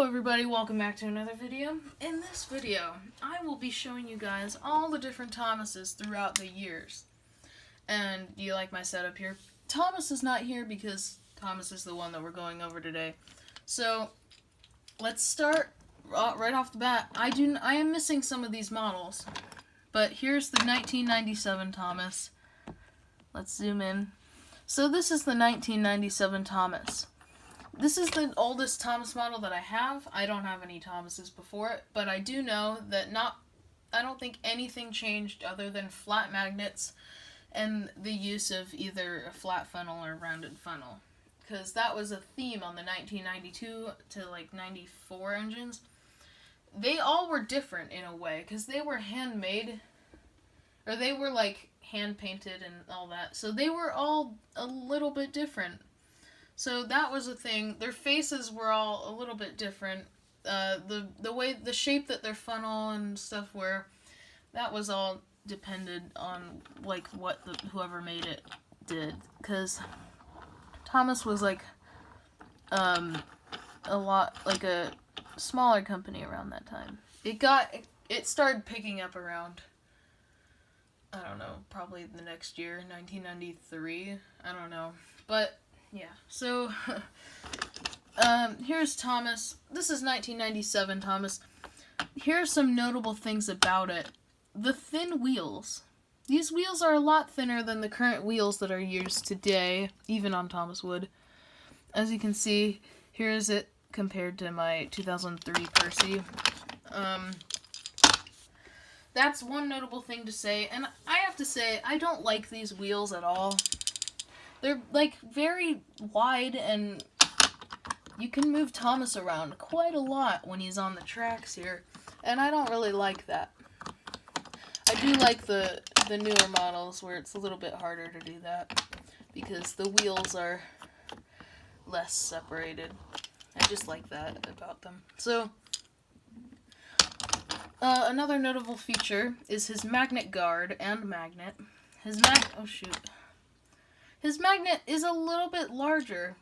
Hello everybody, welcome back to another video. In this video, I will be showing you guys all the different Thomases throughout the years. And do you like my setup here? Thomas is not here because Thomas is the one that we're going over today. So, let's start right off the bat. I am missing some of these models. But here's the 1997 Thomas. Let's zoom in. So this is the 1997 Thomas. This is the oldest Thomas model that I have. I don't have any Thomases before it, but I do know that I don't think anything changed other than flat magnets and the use of either a flat funnel or rounded funnel. Because that was a theme on the 1992 to like 94 engines. They all were different in a way, because they were handmade, or they were like hand painted and all that. So they were all a little bit different. So that was a thing. Their faces were all a little bit different. The shape that their funnel and stuff were, that was all depended on like what whoever made it did. Because Thomas was like a lot like a smaller company around that time. It started picking up around, I don't know, probably the next year, 1993. I don't know, but. Yeah, so, here's Thomas. This is 1997 Thomas. Here are some notable things about it. The thin wheels. These wheels are a lot thinner than the current wheels that are used today, even on Thomas wood. As you can see, here is it compared to my 2003 Percy. That's one notable thing to say, and I have to say, I don't like these wheels at all. They're, like, very wide, and you can move Thomas around quite a lot when he's on the tracks here, and I don't really like that. I do like the newer models where it's a little bit harder to do that, because the wheels are less separated. I just like that about them. So, another notable feature is his magnet guard and magnet. His magnet is a little bit larger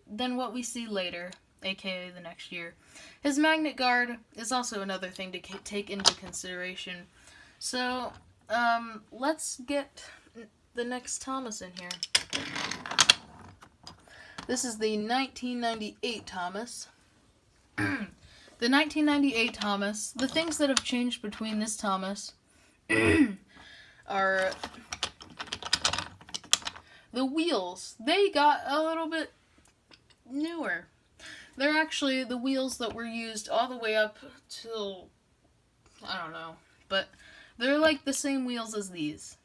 than what we see later, aka the next year. His magnet guard is also another thing to take into consideration. So, let's get the next Thomas in here. This is the 1998 Thomas. The 1998 Thomas, the things that have changed between this Thomas are the wheels. They got a little bit newer. They're actually the wheels that were used all the way up till, I don't know, but they're like the same wheels as these.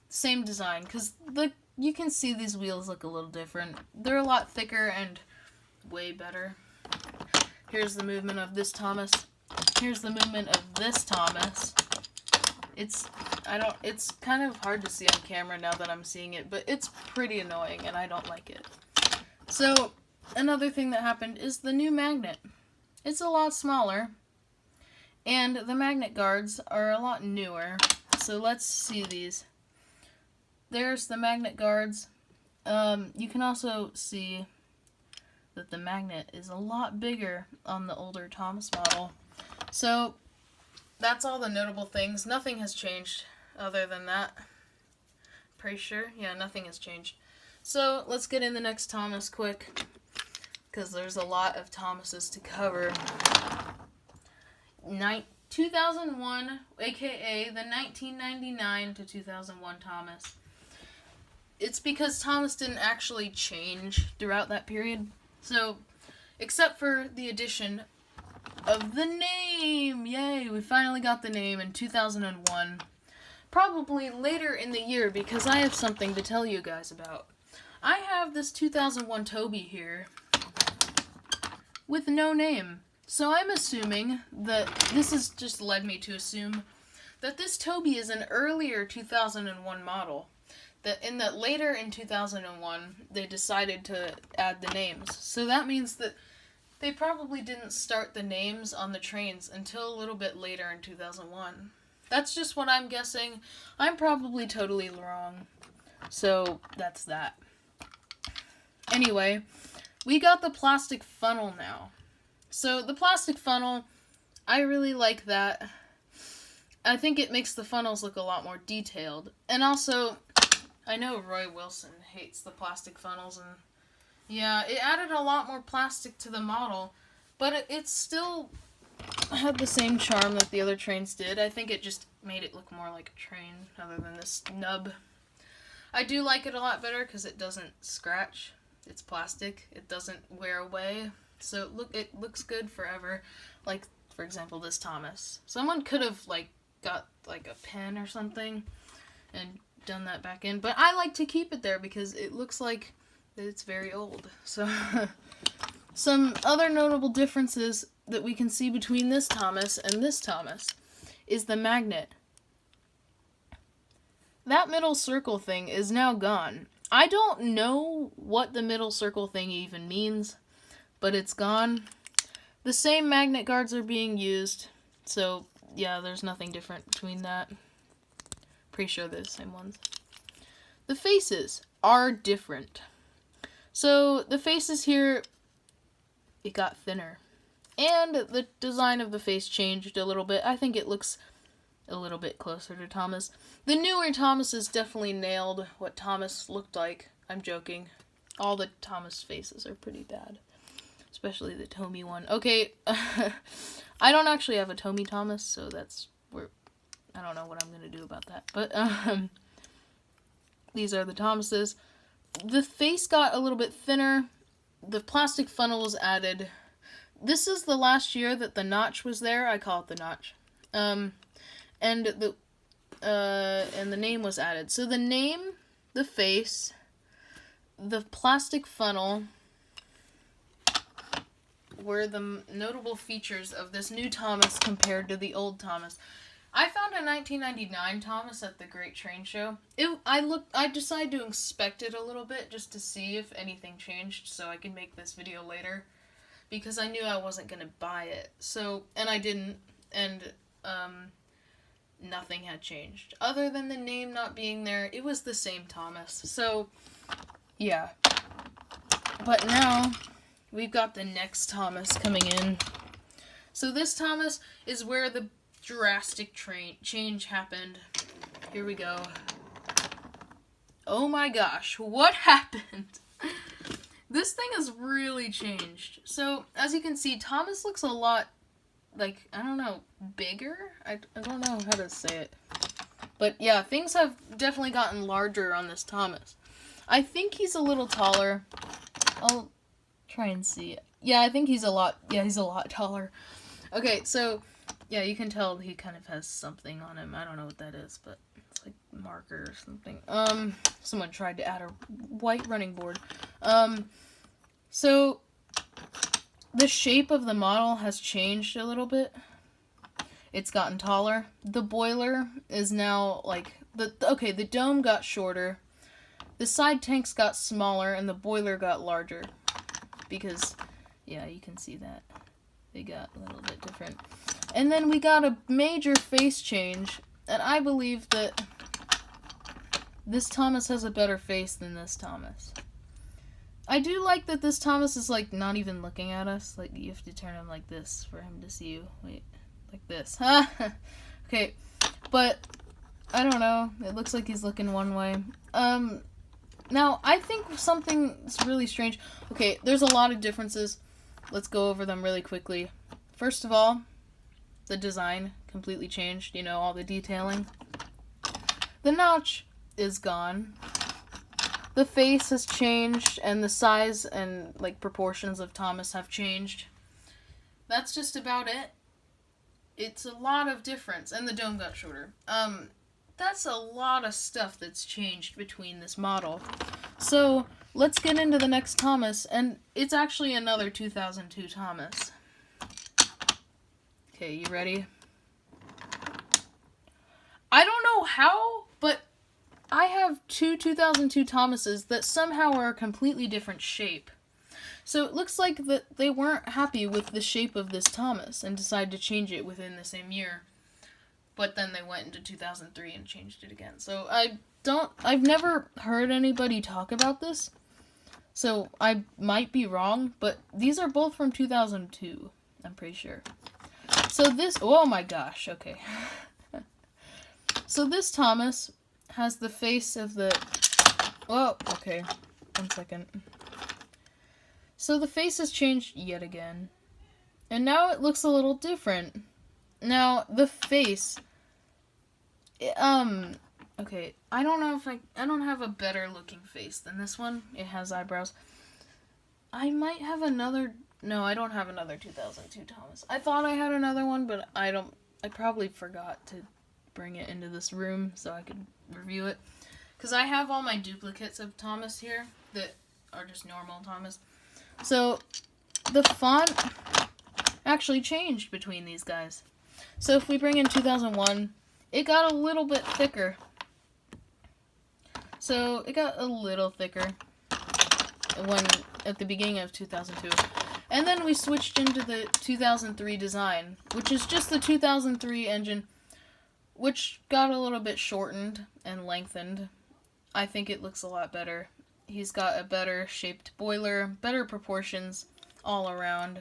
Same design, because you can see these wheels look a little different. They're a lot thicker and way better. Here's the movement of this Thomas. Here's the movement of this Thomas. It's kind of hard to see on camera now that I'm seeing it, but it's pretty annoying and I don't like it. So, another thing that happened is the new magnet. It's a lot smaller, and the magnet guards are a lot newer. So let's see these. There's the magnet guards. You can also see that the magnet is a lot bigger on the older Thomas model. So, that's all the notable things. Nothing has changed other than that. Pretty sure? Yeah, nothing has changed. So, let's get in the next Thomas quick, because there's a lot of Thomases to cover. 2001, aka the 1999 to 2001 Thomas. It's because Thomas didn't actually change throughout that period. So, except for the addition of the name! Yay, we finally got the name in 2001. Probably later in the year, because I have something to tell you guys about. I have this 2001 Toby here with no name. So I'm assuming that this has just led me to assume that this Toby is an earlier 2001 model. That later in 2001, they decided to add the names. So that means that they probably didn't start the names on the trains until a little bit later in 2001. That's just what I'm guessing. I'm probably totally wrong. So, that's that. Anyway, we got the plastic funnel now. So the plastic funnel, I really like that. I think it makes the funnels look a lot more detailed. And also, I know Roy Wilson hates the plastic funnels, and yeah, it added a lot more plastic to the model, but it still had the same charm that the other trains did. I think it just made it look more like a train other than this nub. I do like it a lot better because it doesn't scratch. It's plastic. It doesn't wear away. So it looks good forever. Like, for example, this Thomas. Someone could have, like, got, like, a pen or something and done that back in. But I like to keep it there because it looks like it's very old. So, some other notable differences that we can see between this Thomas and this Thomas is the magnet. That middle circle thing is now gone. I don't know what the middle circle thing even means, but it's gone. The same magnet guards are being used, so yeah, there's nothing different between that. Pretty sure they're the same ones. The faces are different. So the faces here, it got thinner. And the design of the face changed a little bit. I think it looks a little bit closer to Thomas. The newer Thomases definitely nailed what Thomas looked like. I'm joking. All the Thomas faces are pretty bad. Especially the Tommy one. Okay, I don't actually have a Tommy Thomas, so that's where I don't know what I'm going to do about that. But these are the Thomases. The face got a little bit thinner. The plastic funnel was added. This is the last year that the notch was there. I call it the notch. And the name was added. So the name, the face, the plastic funnel were the notable features of this new Thomas compared to the old Thomas. I found a 1999 Thomas at the Great Train Show. I decided to inspect it a little bit just to see if anything changed so I could make this video later. Because I knew I wasn't going to buy it. So, and I didn't. And, nothing had changed. Other than the name not being there, it was the same Thomas. So, yeah. But now, we've got the next Thomas coming in. So this Thomas is where the drastic change happened. Here we go. Oh my gosh, what happened? This thing has really changed. So, as you can see, Thomas looks a lot, like, I don't know, bigger? I don't know how to say it. But yeah, things have definitely gotten larger on this Thomas. I think he's a little taller. I'll try and see it. Yeah, I think he's a lot taller. Okay, so, yeah, you can tell he kind of has something on him. I don't know what that is, but it's like marker or something. Someone tried to add a white running board. So, the shape of the model has changed a little bit. It's gotten taller. The boiler is now, like, the dome got shorter. The side tanks got smaller, and the boiler got larger. Because, yeah, you can see that. They got a little bit different. And then we got a major face change, and I believe that this Thomas has a better face than this Thomas. I do like that this Thomas is, like, not even looking at us. Like, you have to turn him like this for him to see you. Wait, like this. Okay, but I don't know. It looks like he's looking one way. Now, I think something's really strange. Okay, there's a lot of differences. Let's go over them really quickly. First of all, the design completely changed. You know, all the detailing. The notch is gone. The face has changed, and the size and, like, proportions of Thomas have changed. That's just about it. It's a lot of difference, and the dome got shorter. That's a lot of stuff that's changed between this model. So, let's get into the next Thomas, and it's actually another 2002 Thomas. Okay, you ready? I don't know how, but I have two 2002 Thomases that somehow are a completely different shape. So it looks like that they weren't happy with the shape of this Thomas and decided to change it within the same year. But then they went into 2003 and changed it again. So I've never heard anybody talk about this. So I might be wrong, but these are both from 2002. I'm pretty sure. So this, oh my gosh, okay. So this Thomas has the face of the, oh, okay, 1 second. So the face has changed yet again. And now it looks a little different. Now, the face, okay, I don't know if I don't have a better looking face than this one. It has eyebrows. I might have another, no, I don't have another 2002 Thomas. I thought I had another one, but I probably forgot to bring it into this room so I could review it. Because I have all my duplicates of Thomas here that are just normal Thomas. So, the font actually changed between these guys. So if we bring in 2001, it got a little bit thicker. So it got a little thicker at the beginning of 2002. And then we switched into the 2003 design, which is just the 2003 engine, which got a little bit shortened and lengthened. I think it looks a lot better. He's got a better shaped boiler, better proportions all around.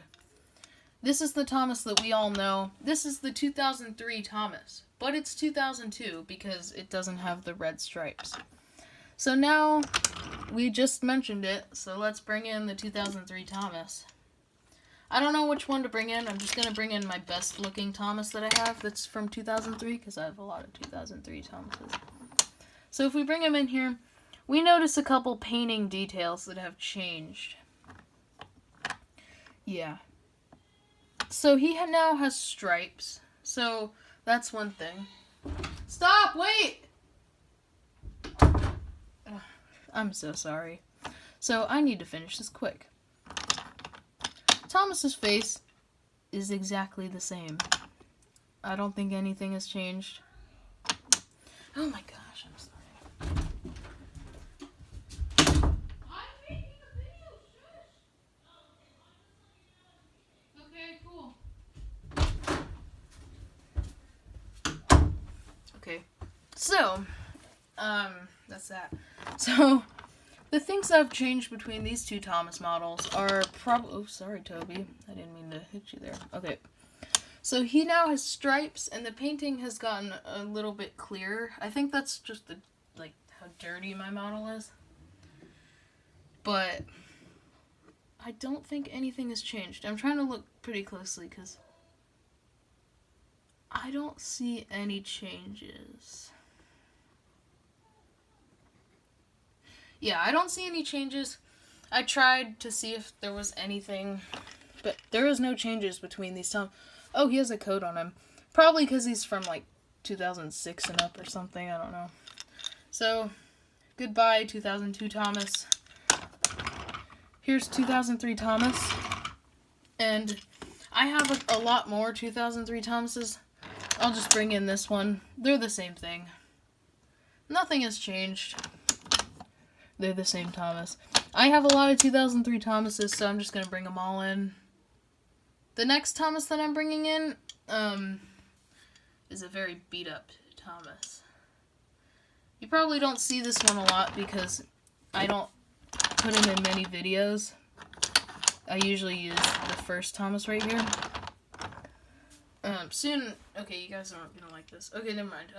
This is the Thomas that we all know. This is the 2003 Thomas, but it's 2002 because it doesn't have the red stripes. So now, we just mentioned it, so let's bring in the 2003 Thomas. I don't know which one to bring in. I'm just going to bring in my best looking Thomas that I have that's from 2003 because I have a lot of 2003 Thomases. So if we bring him in here, we notice a couple painting details that have changed. Yeah. So he now has stripes. So that's one thing. Stop! Wait! Ugh, I'm so sorry. So I need to finish this quick. Thomas's face is exactly the same. I don't think anything has changed. Oh my gosh, I'm sorry. Okay, so, that's that. So, the things that have changed between these two Thomas models are probably, oh, sorry, Toby. I didn't mean to hit you there. Okay. So, he now has stripes, and the painting has gotten a little bit clearer. I think that's just, how dirty my model is. But, I don't think anything has changed. I'm trying to look pretty closely, because I don't see any changes. Yeah, I don't see any changes. I tried to see if there was anything, but there is no changes between these Tom. Oh, he has a coat on him. Probably because he's from, 2006 and up or something. I don't know. So, goodbye, 2002 Thomas. Here's 2003 Thomas. And I have a lot more 2003 Thomases. I'll just bring in this one. They're the same thing. Nothing has changed. They're the same Thomas. I have a lot of 2003 Thomases, so I'm just going to bring them all in. The next Thomas that I'm bringing in is a very beat-up Thomas. You probably don't see this one a lot because I don't put him in many videos. I usually use the first Thomas right here. Soon, okay, you guys aren't gonna like this. Okay, never mind.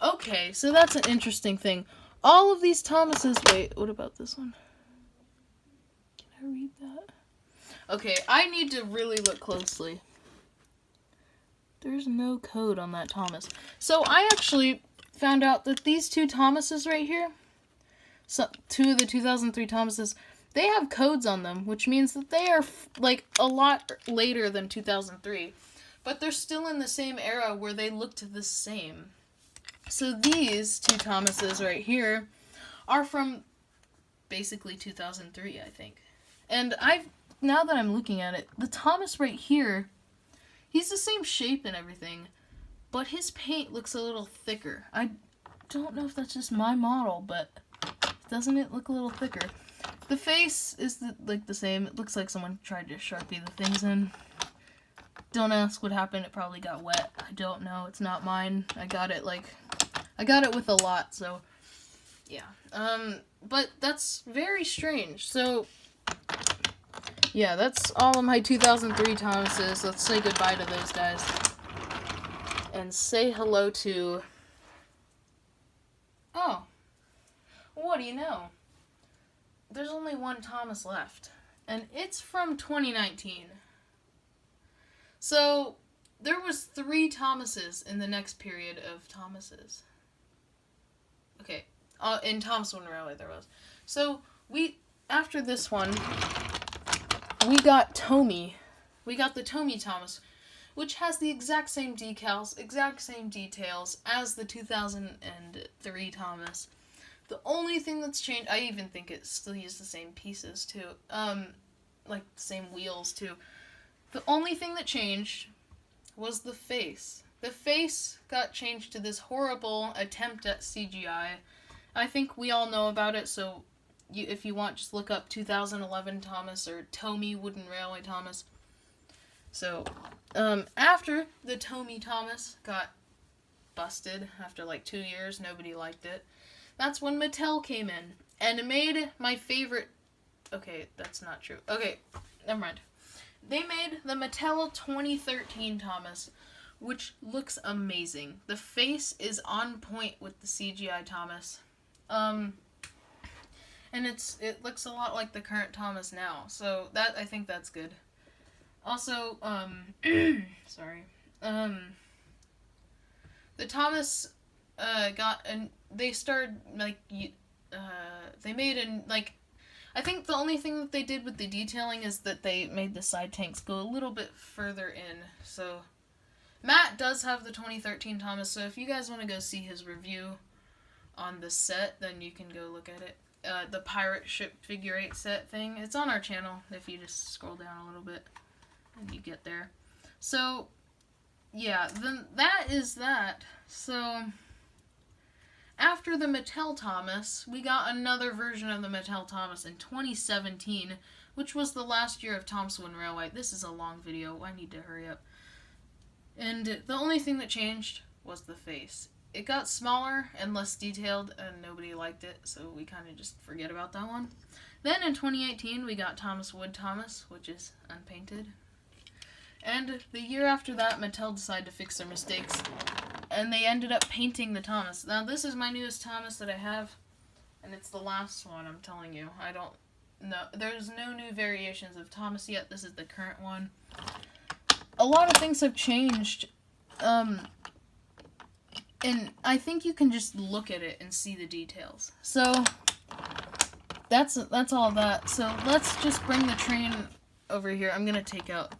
Okay, so that's an interesting thing. All of these Thomases, wait, what about this one? Can I read that? Okay, I need to really look closely. There's no code on that Thomas. So I actually found out that these two Thomases right here, so two of the 2003 Thomases, they have codes on them, which means that they are, a lot later than 2003. But they're still in the same era where they looked the same. So these two Thomases right here are from basically 2003, I think. And now that I'm looking at it, the Thomas right here, he's the same shape and everything, but his paint looks a little thicker. I don't know if that's just my model, but doesn't it look a little thicker? The face is the same. It looks like someone tried to Sharpie the things in. Don't ask what happened. It probably got wet. I don't know. It's not mine. I got it with a lot, so yeah. But that's very strange. So yeah, that's all of my 2003 Thomases. Let's say goodbye to those guys. And say hello to... Oh. What do you know? There's only one Thomas left. And it's from 2019. So, there was 3 Thomases in the next period of Thomases. Okay. In Thomas-Wooden Railway there was. So, after this one, we got Tomy. We got the Tomy Thomas, which has the exact same decals, exact same details as the 2003 Thomas. The only thing that's changed, I even think it still uses the same pieces too, like the same wheels too. The only thing that changed was the face. The face got changed to this horrible attempt at CGI. I think we all know about it, so if you want, just look up 2011 Thomas or Tomy Wooden Railway Thomas. So, after the Tomy Thomas got busted, after like 2 years, nobody liked it, that's when Mattel came in, and made my favorite... Okay, that's not true. Okay, never mind. They made the Mattel 2013 Thomas, which looks amazing. The face is on point with the CGI Thomas. And it looks a lot like the current Thomas now, so I think that's good. Also, sorry, the Thomas, they started, like, they made I think the only thing that they did with the detailing is that they made the side tanks go a little bit further in, so, Matt does have the 2013 Thomas, so if you guys want to go see his review on the set, then you can go look at it. The pirate ship figure 8 set thing, it's on our channel, if you just scroll down a little bit. And you get there. So, yeah, then that is that. So, after the Mattel Thomas, we got another version of the Mattel Thomas in 2017, which was the last year of Thomas-Wooden Railway. This is a long video, I need to hurry up. And the only thing that changed was the face. It got smaller and less detailed, and nobody liked it, so we kind of just forget about that one. Then in 2018, we got Thomas Wood Thomas, which is unpainted. And the year after that, Mattel decided to fix their mistakes, and they ended up painting the Thomas. Now, this is my newest Thomas that I have, and it's the last one, I'm telling you. I don't know. There's no new variations of Thomas yet. This is the current one. A lot of things have changed, and I think you can just look at it and see the details. So, that's all that. So, let's just bring the train over here. I'm going to take out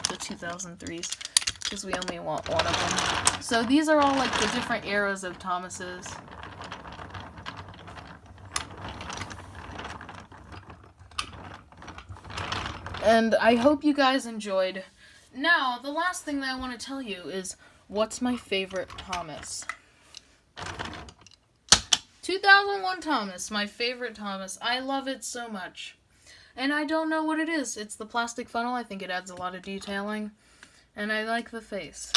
the 2003s, because we only want one of them. So these are all like the different eras of Thomases. And I hope you guys enjoyed. Now, the last thing that I want to tell you is, what's my favorite Thomas? 2001 Thomas, my favorite Thomas. I love it so much. And I don't know what it is. It's the plastic funnel. I think it adds a lot of detailing. And I like the face.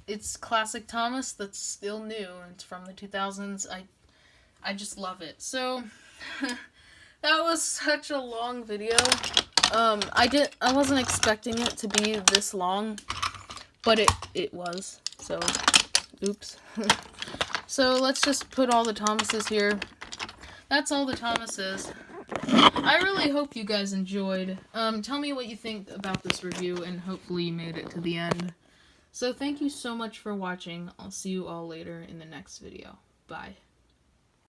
It's classic Thomas that's still new. It's from the 2000s. I just love it. So, that was such a long video. I wasn't expecting it to be this long. But it was. So, oops. So, let's just put all the Thomases here. That's all the Thomases. I really hope you guys enjoyed. Tell me what you think about this review, and hopefully you made it to the end. So thank you so much for watching. I'll see you all later in the next video. Bye.